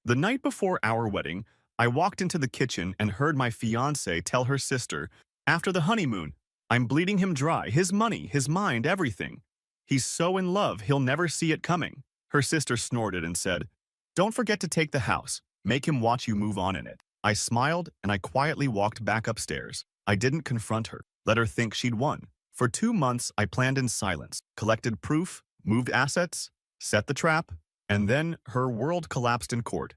The night before our wedding, I walked into the kitchen and heard my fiancée tell her sister, after the honeymoon, I'm bleeding him dry, his money, his mind, everything. He's so in love, he'll never see it coming. Her sister snorted and said, don't forget to take the house. Make him watch you move on in it. I smiled and I quietly walked back upstairs. I didn't confront her, let her think she'd won. For 2 months, I planned in silence, collected proof, moved assets, set the trap, and then her world collapsed in court.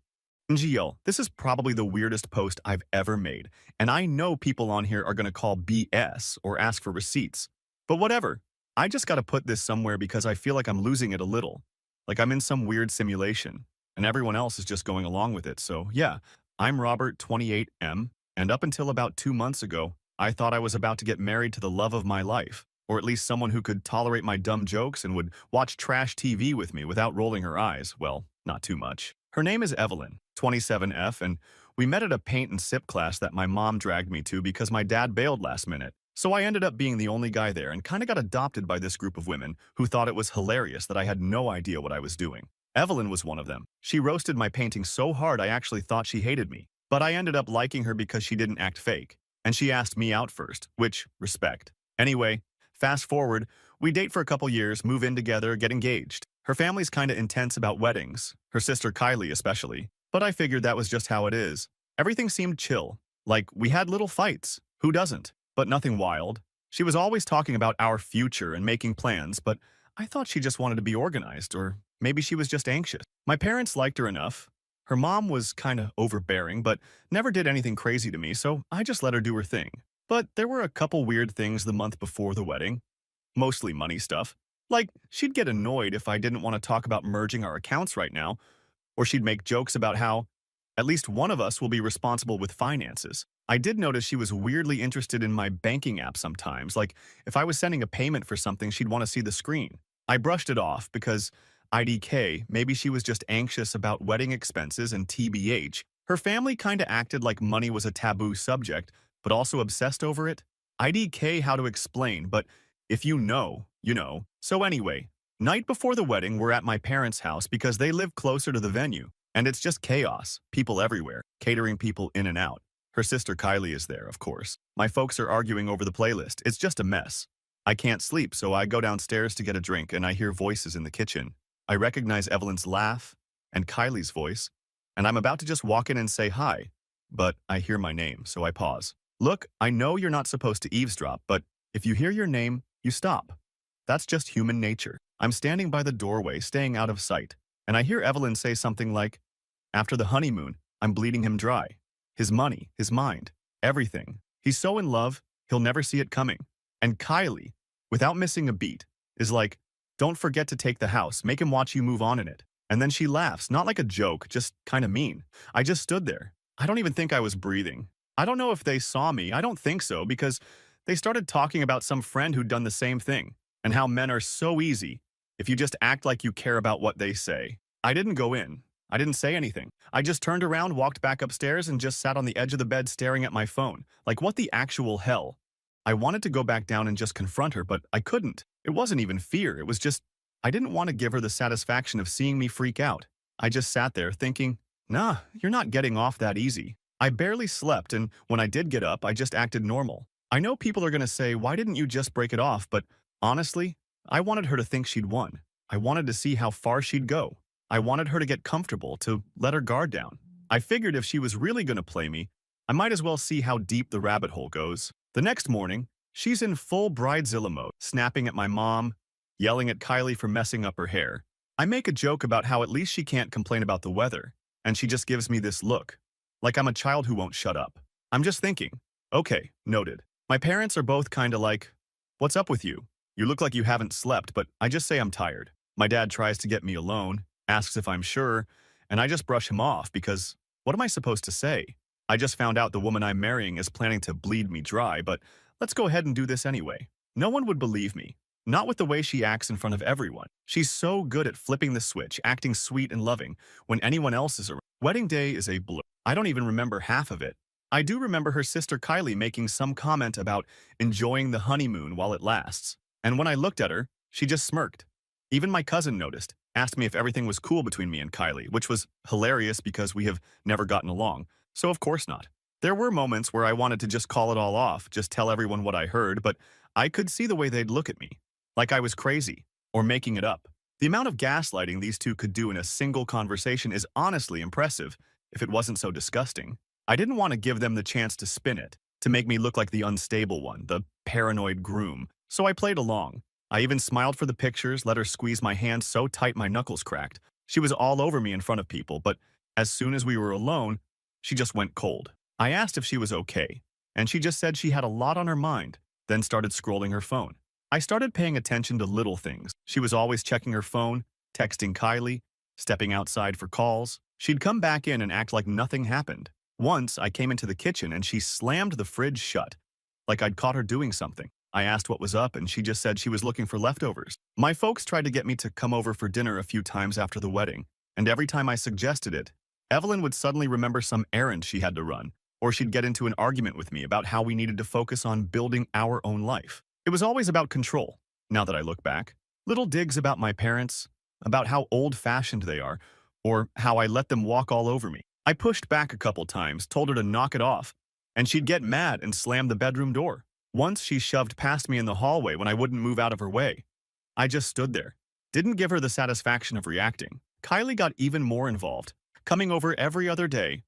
NGL, this is probably the weirdest post I've ever made, and I know people on here are going to call BS or ask for receipts. But whatever, I just got to put this somewhere because I feel like I'm losing it a little. Like I'm in some weird simulation, and everyone else is just going along with it. So yeah, I'm Robert, 28M, and up until about 2 months ago, I thought I was about to get married to the love of my life, or at least someone who could tolerate my dumb jokes and would watch trash TV with me without rolling her eyes. Well, not too much. Her name is Evelyn, 27F, and we met at a paint and sip class that my mom dragged me to because my dad bailed last minute. So I ended up being the only guy there and kind of got adopted by this group of women who thought it was hilarious that I had no idea what I was doing. Evelyn was one of them. She roasted my painting so hard I actually thought she hated me. But I ended up liking her because she didn't act fake. And she asked me out first, which, respect. Anyway, fast forward, we date for a couple years, move in together, get engaged. Her family's kinda intense about weddings, her sister Kylie especially, but I figured that was just how it is. Everything seemed chill, like we had little fights, who doesn't? But nothing wild. She was always talking about our future and making plans, but I thought she just wanted to be organized, or maybe she was just anxious. My parents liked her enough. Her mom was kinda overbearing, but never did anything crazy to me, so I just let her do her thing. But there were a couple weird things the month before the wedding. Mostly money stuff. Like, she'd get annoyed if I didn't want to talk about merging our accounts right now, or she'd make jokes about how at least one of us will be responsible with finances. I did notice she was weirdly interested in my banking app sometimes, like if I was sending a payment for something, she'd want to see the screen. I brushed it off because IDK, maybe she was just anxious about wedding expenses and TBH. Her family kinda acted like money was a taboo subject, but also obsessed over it. IDK how to explain, but if you know, you know. So anyway, night before the wedding, we're at my parents' house because they live closer to the venue. And it's just chaos, people everywhere, catering people in and out. Her sister Kylie is there, of course. My folks are arguing over the playlist. It's just a mess. I can't sleep, so I go downstairs to get a drink and I hear voices in the kitchen. I recognize Evelyn's laugh and Kylie's voice, and I'm about to just walk in and say hi, but I hear my name, so I pause. Look, I know you're not supposed to eavesdrop, but if you hear your name, you stop. That's just human nature. I'm standing by the doorway, staying out of sight, and I hear Evelyn say something like, after the honeymoon, I'm bleeding him dry. His money, his mind, everything. He's so in love, he'll never see it coming. And Kylie, without missing a beat, is like, don't forget to take the house, make him watch you move on in it. And then she laughs, not like a joke, just kinda mean. I just stood there. I don't even think I was breathing. I don't know if they saw me, I don't think so, because they started talking about some friend who'd done the same thing, and how men are so easy if you just act like you care about what they say. I didn't go in. I didn't say anything. I just turned around, walked back upstairs, and just sat on the edge of the bed staring at my phone. Like, what the actual hell? I wanted to go back down and just confront her, but I couldn't. It wasn't even fear, it was just, I didn't want to give her the satisfaction of seeing me freak out. I just sat there thinking, nah, you're not getting off that easy. I barely slept, and when I did get up, I just acted normal. I know people are gonna say, why didn't you just break it off? But honestly, I wanted her to think she'd won. I wanted to see how far she'd go. I wanted her to get comfortable, to let her guard down. I figured if she was really gonna play me, I might as well see how deep the rabbit hole goes. The next morning, she's in full bridezilla mode, snapping at my mom, yelling at Kylie for messing up her hair. I make a joke about how at least she can't complain about the weather, and she just gives me this look, like I'm a child who won't shut up. I'm just thinking, okay, noted. My parents are both kinda like, what's up with you? You look like you haven't slept, but I just say I'm tired. My dad tries to get me alone, asks if I'm sure, and I just brush him off because what am I supposed to say? I just found out the woman I'm marrying is planning to bleed me dry, but let's go ahead and do this anyway. No one would believe me. Not with the way she acts in front of everyone. She's so good at flipping the switch, acting sweet and loving when anyone else is around. Wedding day is a blur. I don't even remember half of it. I do remember her sister Kylie making some comment about enjoying the honeymoon while it lasts. And when I looked at her, she just smirked. Even my cousin noticed. asked me if everything was cool between me and Kylie, which was hilarious because we have never gotten along, so of course not. There were moments where I wanted to just call it all off, just tell everyone what I heard, but I could see the way they'd look at me, like I was crazy, or making it up. The amount of gaslighting these two could do in a single conversation is honestly impressive, if it wasn't so disgusting. I didn't want to give them the chance to spin it, to make me look like the unstable one, the paranoid groom, so I played along. I even smiled for the pictures, let her squeeze my hand so tight my knuckles cracked. She was all over me in front of people, but as soon as we were alone, she just went cold. I asked if she was okay, and she just said she had a lot on her mind, then started scrolling her phone. I started paying attention to little things. She was always checking her phone, texting Kylie, stepping outside for calls. She'd come back in and act like nothing happened. Once, I came into the kitchen and she slammed the fridge shut, like I'd caught her doing something. I asked what was up and she just said she was looking for leftovers. My folks tried to get me to come over for dinner a few times after the wedding, and every time I suggested it, Evelyn would suddenly remember some errand she had to run, or she'd get into an argument with me about how we needed to focus on building our own life. It was always about control, now that I look back. Little digs about my parents, about how old-fashioned they are, or how I let them walk all over me. I pushed back a couple times, told her to knock it off, and she'd get mad and slam the bedroom door. Once she shoved past me in the hallway when I wouldn't move out of her way. I just stood there. Didn't give her the satisfaction of reacting. Kylie got even more involved, coming over every other day,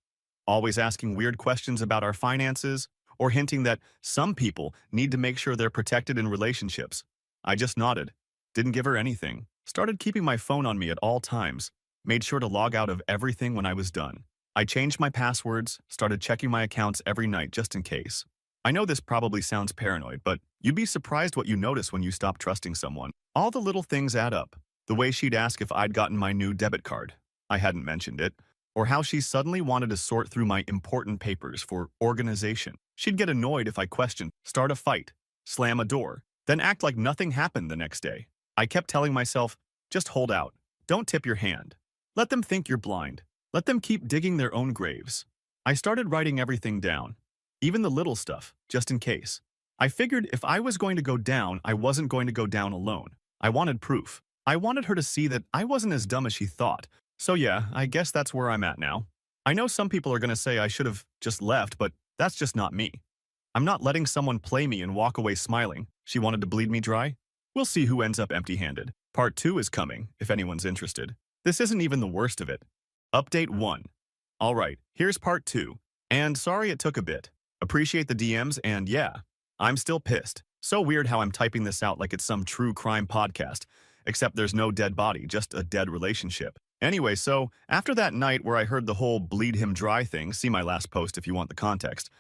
always asking weird questions about our finances, or hinting that some people need to make sure they're protected in relationships. I just nodded, didn't give her anything, started keeping my phone on me at all times, made sure to log out of everything when I was done. I changed my passwords, started checking my accounts every night just in case. I know this probably sounds paranoid, but you'd be surprised what you notice when you stop trusting someone. All the little things add up. The way she'd ask if I'd gotten my new debit card. I hadn't mentioned it. Or how she suddenly wanted to sort through my important papers for organization. She'd get annoyed if I questioned, start a fight, slam a door, then act like nothing happened the next day. I kept telling myself, just hold out. Don't tip your hand. Let them think you're blind. Let them keep digging their own graves. I started writing everything down, even the little stuff, just in case. I figured if I was going to go down, I wasn't going to go down alone. I wanted proof. I wanted her to see that I wasn't as dumb as she thought. So yeah, I guess that's where I'm at now. I know some people are going to say I should have just left, but that's just not me. I'm not letting someone play me and walk away smiling. She wanted to bleed me dry? We'll see who ends up empty-handed. Part 2 is coming, if anyone's interested. This isn't even the worst of it. Update 1. Alright, here's part 2. And sorry it took a bit. Appreciate the DMs, and yeah, I'm still pissed. So weird how I'm typing this out like it's some true crime podcast, except there's no dead body, just a dead relationship. Anyway, so after that night where I heard the whole bleed him dry thing, see my last post if you want the context.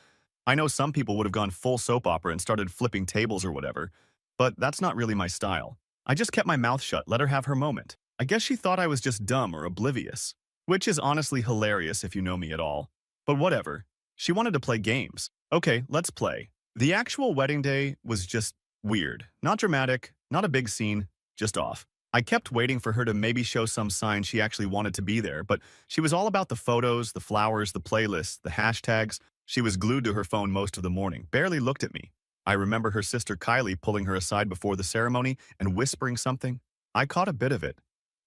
I know some people would have gone full soap opera and started flipping tables or whatever, but that's not really my style. I just kept my mouth shut, let her have her moment. I guess she thought I was just dumb or oblivious, which is honestly hilarious if you know me at all. But whatever. She wanted to play games. Okay, let's play. The actual wedding day was just weird. Not dramatic, not a big scene, just off. I kept waiting for her to maybe show some sign she actually wanted to be there, but she was all about the photos, the flowers, the playlists, the hashtags. She was glued to her phone most of the morning, barely looked at me. I remember her sister Kylie pulling her aside before the ceremony and whispering something. I caught a bit of it.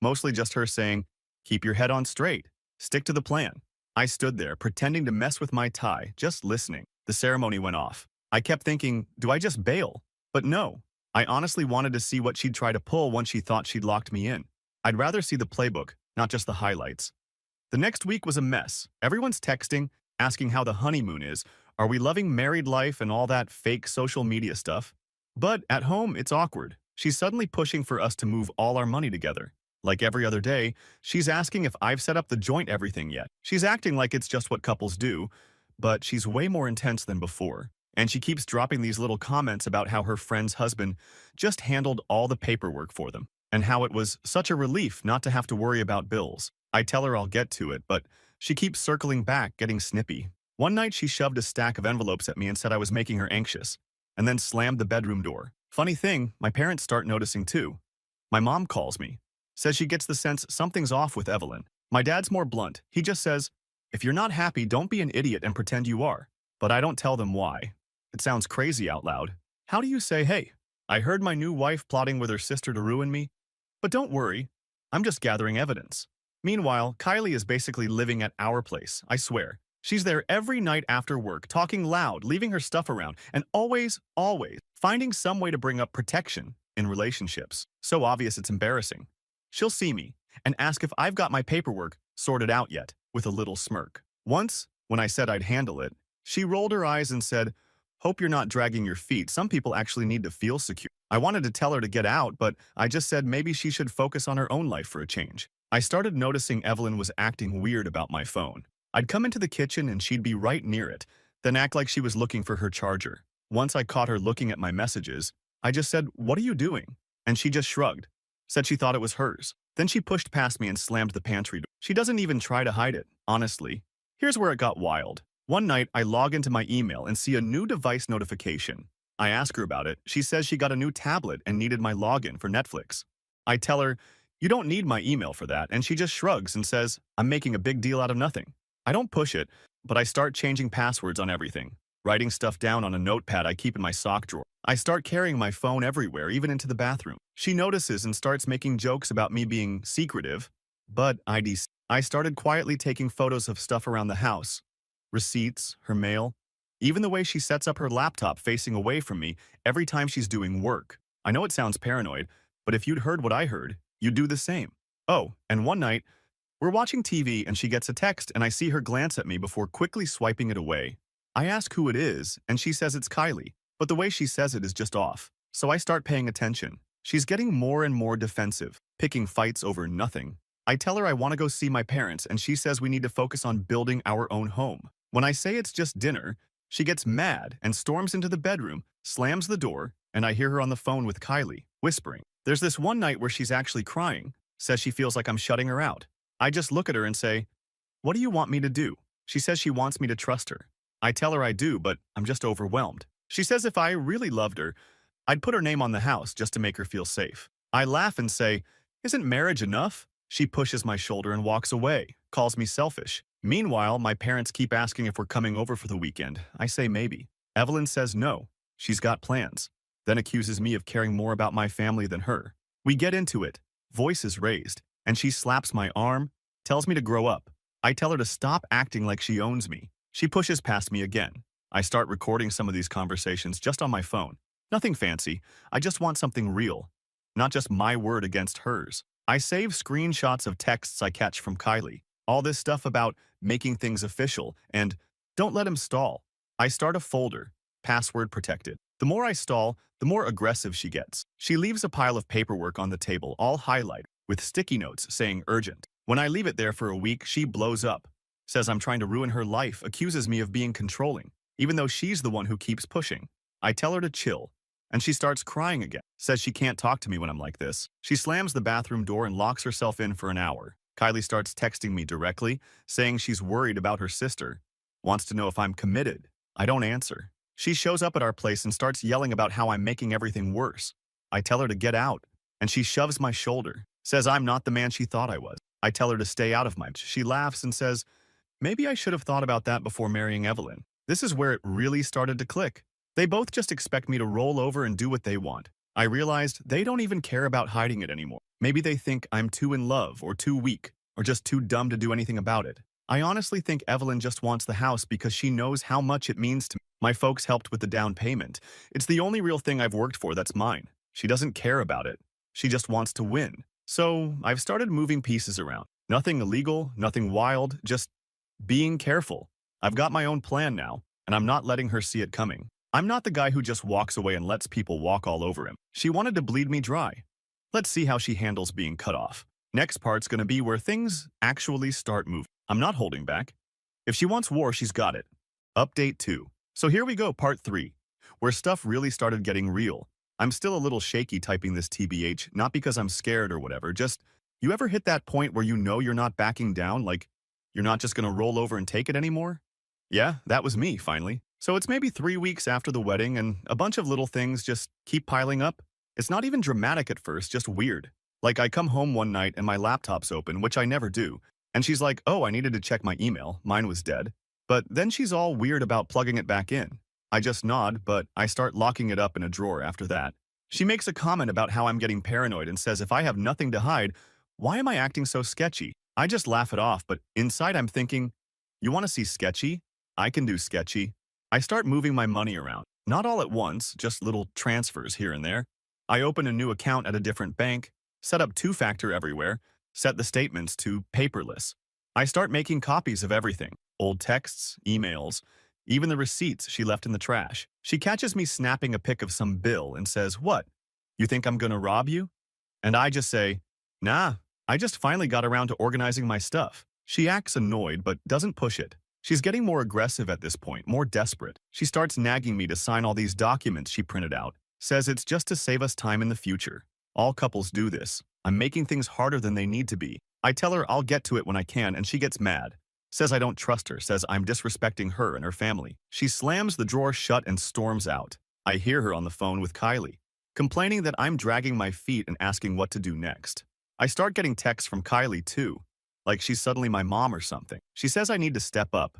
Mostly just her saying, keep your head on straight, stick to the plan. I stood there, pretending to mess with my tie, just listening. The ceremony went off. I kept thinking, do I just bail? But no. I honestly wanted to see what she'd try to pull once she thought she'd locked me in. I'd rather see the playbook, not just the highlights. The next week was a mess. Everyone's texting, asking how the honeymoon is. Are we loving married life and all that fake social media stuff? But at home, it's awkward. She's suddenly pushing for us to move all our money together. Like every other day, she's asking if I've set up the joint everything yet. She's acting like it's just what couples do, but she's way more intense than before. And she keeps dropping these little comments about how her friend's husband just handled all the paperwork for them, and how it was such a relief not to have to worry about bills. I tell her I'll get to it, but she keeps circling back, getting snippy. One night she shoved a stack of envelopes at me and said I was making her anxious, and then slammed the bedroom door. Funny thing, my parents start noticing too. My mom calls me, says she gets the sense something's off with Evelyn. My dad's more blunt. He just says, if you're not happy, don't be an idiot and pretend you are. But I don't tell them why. It sounds crazy out loud. How do you say, hey, I heard my new wife plotting with her sister to ruin me? But don't worry. I'm just gathering evidence. Meanwhile, Kylie is basically living at our place, I swear. She's there every night after work, talking loud, leaving her stuff around, and always finding some way to bring up protection in relationships. So obvious it's embarrassing. She'll see me and ask if I've got my paperwork sorted out yet, with a little smirk. Once, when I said I'd handle it, she rolled her eyes and said, "Hope you're not dragging your feet. Some people actually need to feel secure." I wanted to tell her to get out, but I just said maybe she should focus on her own life for a change. I started noticing Evelyn was acting weird about my phone. I'd come into the kitchen and she'd be right near it, then act like she was looking for her charger. Once I caught her looking at my messages, I just said, "What are you doing?" And she just shrugged, said she thought it was hers. Then she pushed past me and slammed the pantry door. She doesn't even try to hide it, honestly. Here's where it got wild. One night, I log into my email and see a new device notification. I ask her about it. She says she got a new tablet and needed my login for Netflix. I tell her, "You don't need my email for that," and she just shrugs and says, "I'm making a big deal out of nothing." I don't push it, but I start changing passwords on everything, writing stuff down on a notepad I keep in my sock drawer. I start carrying my phone everywhere, even into the bathroom. She notices and starts making jokes about me being secretive, but I started quietly taking photos of stuff around the house, receipts, her mail, even the way she sets up her laptop facing away from me every time she's doing work. I know it sounds paranoid, but if you'd heard what I heard, you'd do the same. Oh, and one night, we're watching TV and she gets a text and I see her glance at me before quickly swiping it away. I ask who it is and she says it's Kylie, but the way she says it is just off. So I start paying attention. She's getting more and more defensive, picking fights over nothing. I tell her I want to go see my parents and she says we need to focus on building our own home. When I say it's just dinner, she gets mad and storms into the bedroom, slams the door, and I hear her on the phone with Kylie, whispering. There's this one night where she's actually crying, says she feels like I'm shutting her out. I just look at her and say, "What do you want me to do?" She says she wants me to trust her. I tell her I do, but I'm just overwhelmed. She says if I really loved her, I'd put her name on the house just to make her feel safe. I laugh and say, "Isn't marriage enough?" She pushes my shoulder and walks away, calls me selfish. Meanwhile, my parents keep asking if we're coming over for the weekend. I say maybe. Evelyn says no. She's got plans. Then accuses me of caring more about my family than her. We get into it, voices raised, and she slaps my arm, tells me to grow up. I tell her to stop acting like she owns me. She pushes past me again. I start recording some of these conversations just on my phone. Nothing fancy. I just want something real, not just my word against hers. I save screenshots of texts I catch from Kylie. All this stuff about making things official and don't let him stall. I start a folder, password protected. The more I stall, the more aggressive she gets. She leaves a pile of paperwork on the table, all highlighted, with sticky notes saying urgent. When I leave it there for a week, she blows up, says I'm trying to ruin her life, accuses me of being controlling, even though she's the one who keeps pushing. I tell her to chill, and she starts crying again, says she can't talk to me when I'm like this. She slams the bathroom door and locks herself in for an hour. Kylie starts texting me directly, saying she's worried about her sister, wants to know if I'm committed. I don't answer. She shows up at our place and starts yelling about how I'm making everything worse. I tell her to get out, and she shoves my shoulder, says I'm not the man she thought I was. I tell her to stay out of my... She laughs and says, maybe I should have thought about that before marrying Evelyn. This is where it really started to click. They both just expect me to roll over and do what they want. I realized they don't even care about hiding it anymore. Maybe they think I'm too in love or too weak or just too dumb to do anything about it. I honestly think Evelyn just wants the house because she knows how much it means to me. My folks helped with the down payment. It's the only real thing I've worked for that's mine. She doesn't care about it. She just wants to win. So I've started moving pieces around. Nothing illegal, nothing wild, just being careful. I've got my own plan now, and I'm not letting her see it coming. I'm not the guy who just walks away and lets people walk all over him. She wanted to bleed me dry. Let's see how she handles being cut off. Next part's gonna be where things actually start moving. I'm not holding back. If she wants war, she's got it. Update 2. So here we go, part 3, where stuff really started getting real. I'm still a little shaky typing this TBH, not because I'm scared or whatever, just, you ever hit that point where you know you're not backing down, like you're not just gonna roll over and take it anymore? Yeah, that was me, finally. So it's maybe 3 weeks after the wedding and a bunch of little things just keep piling up. It's not even dramatic at first, just weird. Like I come home one night and my laptop's open, which I never do, and she's like, oh, I needed to check my email, mine was dead. But then she's all weird about plugging it back in. I just nod, but I start locking it up in a drawer after that. She makes a comment about how I'm getting paranoid and says if I have nothing to hide, Why am I acting so sketchy? I just laugh it off, but inside I'm thinking, you want to see sketchy? I can do sketchy. I start moving my money around. Not all at once, just little transfers here and there. I open a new account at a different bank, set up two-factor everywhere, set the statements to paperless. I start making copies of everything, old texts, emails, even the receipts she left in the trash. She catches me snapping a pic of some bill and says, "What? You think I'm gonna rob you?" And I just say, "Nah, I just finally got around to organizing my stuff." She acts annoyed but doesn't push it. She's getting more aggressive at this point, more desperate. She starts nagging me to sign all these documents she printed out, says it's just to save us time in the future. All couples do this. I'm making things harder than they need to be. I tell her I'll get to it when I can, and she gets mad. Says I don't trust her, says I'm disrespecting her and her family. She slams the drawer shut and storms out. I hear her on the phone with Kylie, complaining that I'm dragging my feet and asking what to do next. I start getting texts from Kylie too, like she's suddenly my mom or something. She says I need to step up,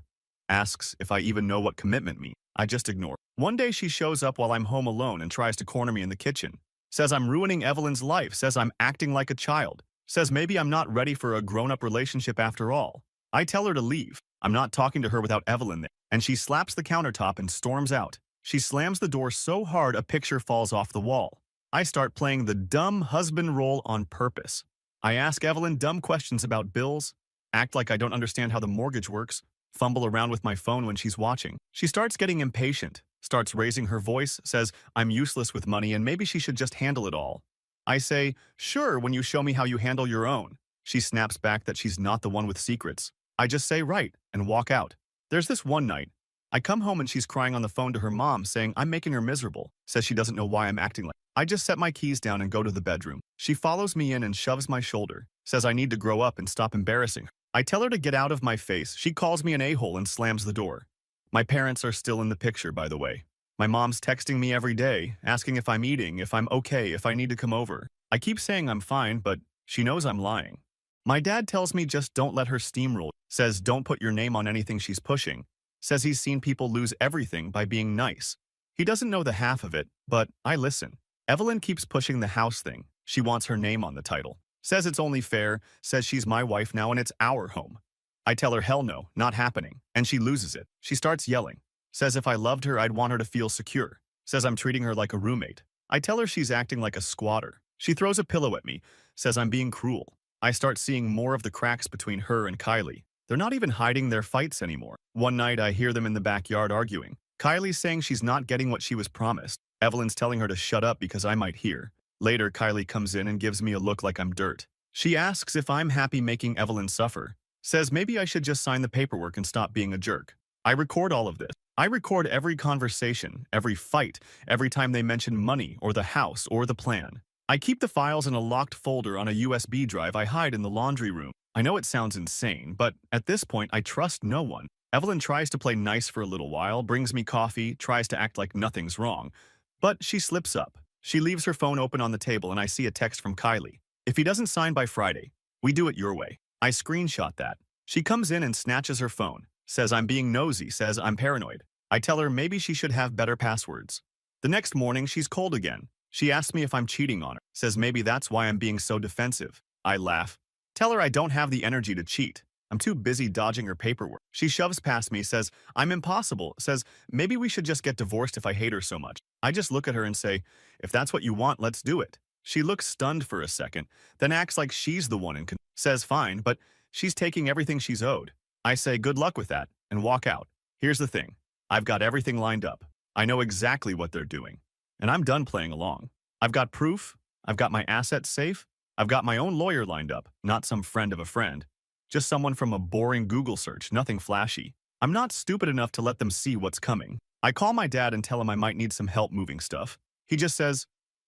asks if I even know what commitment means. I just ignore. One day she shows up while I'm home alone and tries to corner me in the kitchen. Says I'm ruining Evelyn's life, says I'm acting like a child, says maybe I'm not ready for a grown-up relationship after all. I tell her to leave. I'm not talking to her without Evelyn there, and she slaps the countertop and storms out. She slams the door so hard a picture falls off the wall. I start playing the dumb husband role on purpose. I ask Evelyn dumb questions about bills, act like I don't understand how the mortgage works, fumble around with my phone when she's watching. She starts getting impatient, starts raising her voice, says I'm useless with money and maybe she should just handle it all. I say, sure, when you show me how you handle your own. She snaps back that she's not the one with secrets. I just say right and walk out. There's this one night. I come home and she's crying on the phone to her mom saying I'm making her miserable, says she doesn't know why I'm acting like. I just set my keys down and go to the bedroom. She follows me in and shoves my shoulder, says I need to grow up and stop embarrassing her. I tell her to get out of my face. She calls me an a-hole and slams the door. My parents are still in the picture, by the way. My mom's texting me every day, asking if I'm eating, if I'm okay, if I need to come over. I keep saying I'm fine, but she knows I'm lying. My dad tells me just don't let her steamroll, says don't put your name on anything she's pushing, says he's seen people lose everything by being nice. He doesn't know the half of it, but I listen. Evelyn keeps pushing the house thing. She wants her name on the title. Says it's only fair, says she's my wife now and it's our home. I tell her hell no, not happening, and she loses it. She starts yelling. Says if I loved her, I'd want her to feel secure. Says I'm treating her like a roommate. I tell her she's acting like a squatter. She throws a pillow at me, says I'm being cruel. I start seeing more of the cracks between her and Kylie. They're not even hiding their fights anymore. One night I hear them in the backyard arguing. Kylie's saying she's not getting what she was promised. Evelyn's telling her to shut up because I might hear. Later, Kylie comes in and gives me a look like I'm dirt. She asks if I'm happy making Evelyn suffer. Says maybe I should just sign the paperwork and stop being a jerk. I record all of this. I record every conversation, every fight, every time they mention money or the house or the plan. I keep the files in a locked folder on a USB drive I hide in the laundry room. I know it sounds insane, but at this point I trust no one. Evelyn tries to play nice for a little while, brings me coffee, tries to act like nothing's wrong. But she slips up. She leaves her phone open on the table and I see a text from Kylie. If he doesn't sign by Friday, we do it your way. I screenshot that. She comes in and snatches her phone, says I'm being nosy, says I'm paranoid. I tell her maybe she should have better passwords. The next morning, she's cold again. She asks me if I'm cheating on her, says maybe that's why I'm being so defensive. I laugh. Tell her I don't have the energy to cheat. I'm too busy dodging her paperwork. She shoves past me, says I'm impossible, says maybe we should just get divorced if I hate her so much. I just look at her and say, if that's what you want, let's do it. She looks stunned for a second, then acts like she's the one and says fine, but she's taking everything she's owed. I say good luck with that and walk out. Here's the thing. I've got everything lined up. I know exactly what they're doing. And I'm done playing along. I've got proof. I've got my assets safe. I've got my own lawyer lined up, not some friend of a friend. Just someone from a boring Google search, nothing flashy. I'm not stupid enough to let them see what's coming. I call my dad and tell him I might need some help moving stuff. He just says,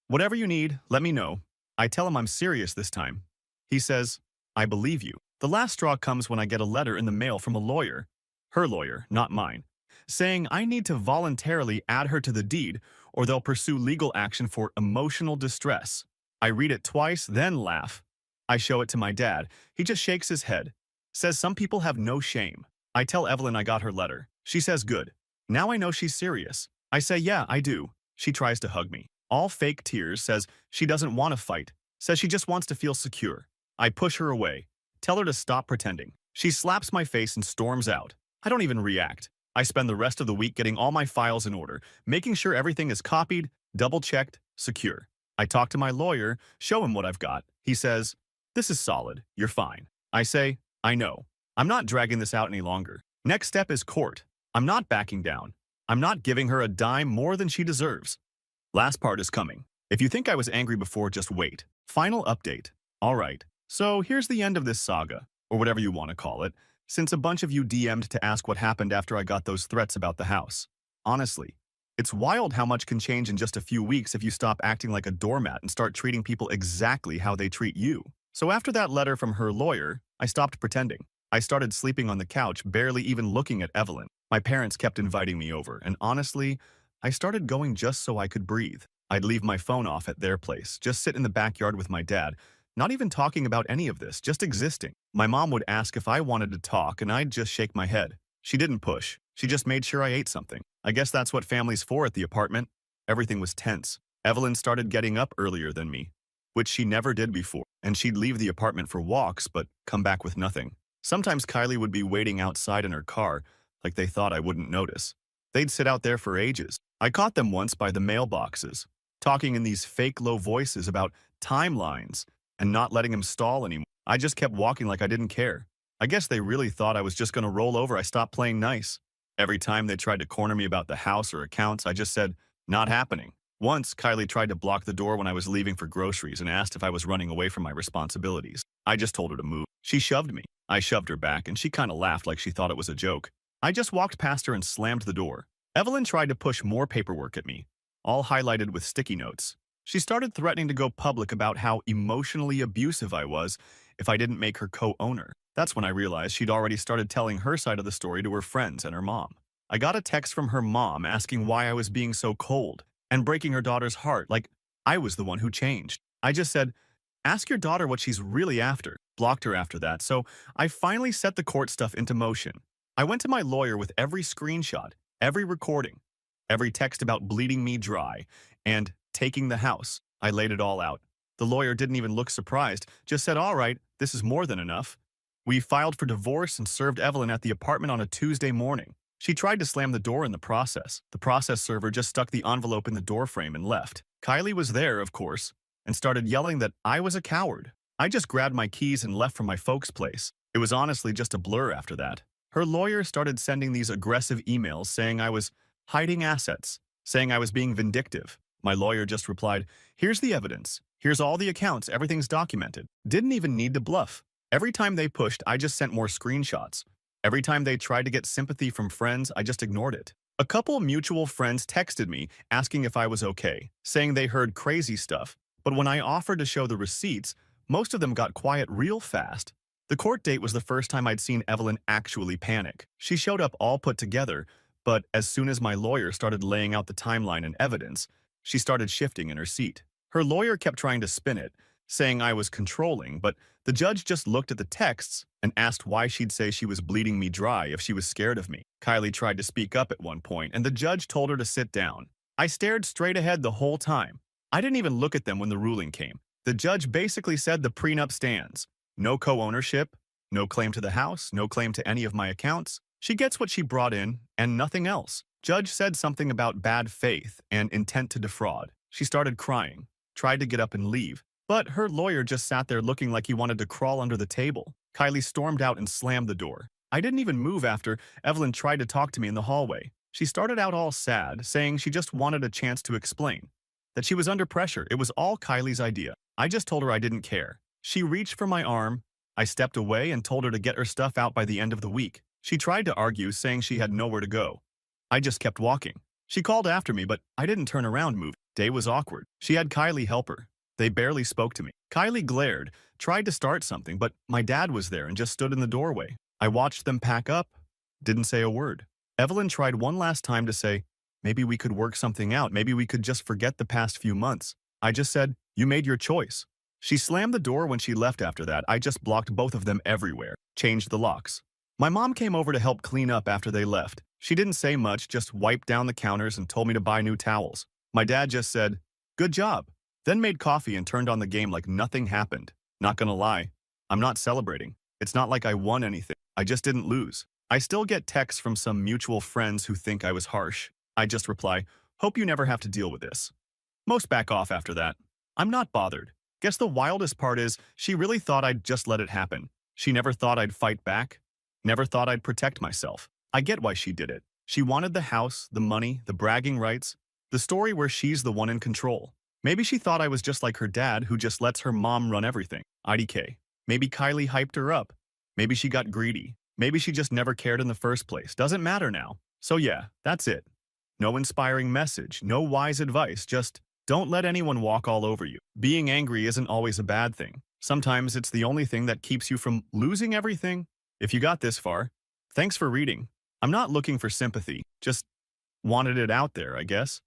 whatever you need, let me know. I tell him I'm serious this time. He says, I believe you. The last straw comes when I get a letter in the mail from a lawyer, her lawyer, not mine, saying I need to voluntarily add her to the deed or they'll pursue legal action for emotional distress. I read it twice, then laugh. I show it to my dad. He just shakes his head, says some people have no shame. I tell Evelyn I got her letter. She says good. Now I know she's serious. I say yeah, I do. She tries to hug me. All fake tears, says she doesn't want to fight, says she just wants to feel secure. I push her away, tell her to stop pretending. She slaps my face and storms out. I don't even react. I spend the rest of the week getting all my files in order, making sure everything is copied, double-checked, secure. I talk to my lawyer, show him what I've got. He says, "This is solid. You're fine." I say, "I know. I'm not dragging this out any longer. Next step is court. I'm not backing down. I'm not giving her a dime more than she deserves." Last part is coming. If you think I was angry before, just wait. Final update. All right. So here's the end of this saga, or whatever you want to call it, since a bunch of you DM'd to ask what happened after I got those threats about the house. Honestly, it's wild how much can change in just a few weeks if you stop acting like a doormat and start treating people exactly how they treat you. So after that letter from her lawyer, I stopped pretending. I started sleeping on the couch, barely even looking at Evelyn. My parents kept inviting me over, and honestly, I started going just so I could breathe. I'd leave my phone off at their place, just sit in the backyard with my dad, not even talking about any of this, just existing. My mom would ask if I wanted to talk, and I'd just shake my head. She didn't push. She just made sure I ate something. I guess that's what family's for at the apartment. Everything was tense. Evelyn started getting up earlier than me, which she never did before, and she'd leave the apartment for walks but come back with nothing. Sometimes Kylie would be waiting outside in her car, like they thought I wouldn't notice. They'd sit out there for ages. I caught them once by the mailboxes, talking in these fake low voices about timelines and not letting him stall anymore. I just kept walking like I didn't care. I guess they really thought I was just going to roll over. I stopped playing nice. Every time they tried to corner me about the house or accounts, I just said, "Not happening." Once, Kylie tried to block the door when I was leaving for groceries and asked if I was running away from my responsibilities. I just told her to move. She shoved me. I shoved her back, and she kind of laughed like she thought it was a joke. I just walked past her and slammed the door. Evelyn tried to push more paperwork at me, all highlighted with sticky notes. She started threatening to go public about how emotionally abusive I was if I didn't make her co-owner. That's when I realized she'd already started telling her side of the story to her friends and her mom. I got a text from her mom asking why I was being so cold and breaking her daughter's heart, like I was the one who changed. I just said, "Ask your daughter what she's really after." Blocked her after that, so I finally set the court stuff into motion. I went to my lawyer with every screenshot, every recording, every text about bleeding me dry, and taking the house. I laid it all out. The lawyer didn't even look surprised, just said, "All right, this is more than enough." We filed for divorce and served Evelyn at the apartment on a Tuesday morning. She tried to slam the door in the process. The process server just stuck the envelope in the door frame and left. Kylie was there, of course, and started yelling that I was a coward. I just grabbed my keys and left from my folks' place. It was honestly just a blur after that. Her lawyer started sending these aggressive emails saying I was hiding assets, saying I was being vindictive. My lawyer just replied, "Here's the evidence. Here's all the accounts. Everything's documented." Didn't even need to bluff. Every time they pushed, I just sent more screenshots. Every time they tried to get sympathy from friends, I just ignored it. A couple mutual friends texted me asking if I was okay, saying they heard crazy stuff. But when I offered to show the receipts, most of them got quiet real fast. The court date was the first time I'd seen Evelyn actually panic. She showed up all put together, but as soon as my lawyer started laying out the timeline and evidence, she started shifting in her seat. Her lawyer kept trying to spin it, saying I was controlling, but the judge just looked at the texts and asked why she'd say she was bleeding me dry if she was scared of me. Kylie tried to speak up at one point, and the judge told her to sit down. I stared straight ahead the whole time. I didn't even look at them when the ruling came. The judge basically said the prenup stands. No co-ownership, no claim to the house, no claim to any of my accounts. She gets what she brought in, and nothing else. Judge said something about bad faith and intent to defraud. She started crying, tried to get up and leave, but her lawyer just sat there looking like he wanted to crawl under the table. Kylie stormed out and slammed the door. I didn't even move after Evelyn tried to talk to me in the hallway. She started out all sad, saying she just wanted a chance to explain. That she was under pressure. It was all Kylie's idea. I just told her I didn't care. She reached for my arm. I stepped away and told her to get her stuff out by the end of the week. She tried to argue, saying she had nowhere to go. I just kept walking. She called after me, but I didn't turn around moving. Day was awkward. She had Kylie help her. They barely spoke to me. Kylie glared, tried to start something, but my dad was there and just stood in the doorway. I watched them pack up, didn't say a word. Evelyn tried one last time to say, "Maybe we could work something out. Maybe we could just forget the past few months." I just said, "You made your choice." She slammed the door when she left after that. I just blocked both of them everywhere, changed the locks. My mom came over to help clean up after they left. She didn't say much, just wiped down the counters and told me to buy new towels. My dad just said, "Good job," then made coffee and turned on the game like nothing happened. Not gonna lie, I'm not celebrating. It's not like I won anything. I just didn't lose. I still get texts from some mutual friends who think I was harsh. I just reply, hope you never have to deal with this. Most back off after that. I'm not bothered. Guess the wildest part is she really thought I'd just let it happen. She never thought I'd fight back. Never thought I'd protect myself. I get why she did it. She wanted the house, the money, the bragging rights, the story where she's the one in control. Maybe she thought I was just like her dad who just lets her mom run everything. IDK. Maybe Kylie hyped her up. Maybe she got greedy. Maybe she just never cared in the first place. Doesn't matter now. So yeah, that's it. No inspiring message, no wise advice, just don't let anyone walk all over you. Being angry isn't always a bad thing. Sometimes it's the only thing that keeps you from losing everything. If you got this far, thanks for reading. I'm not looking for sympathy, just wanted it out there, I guess.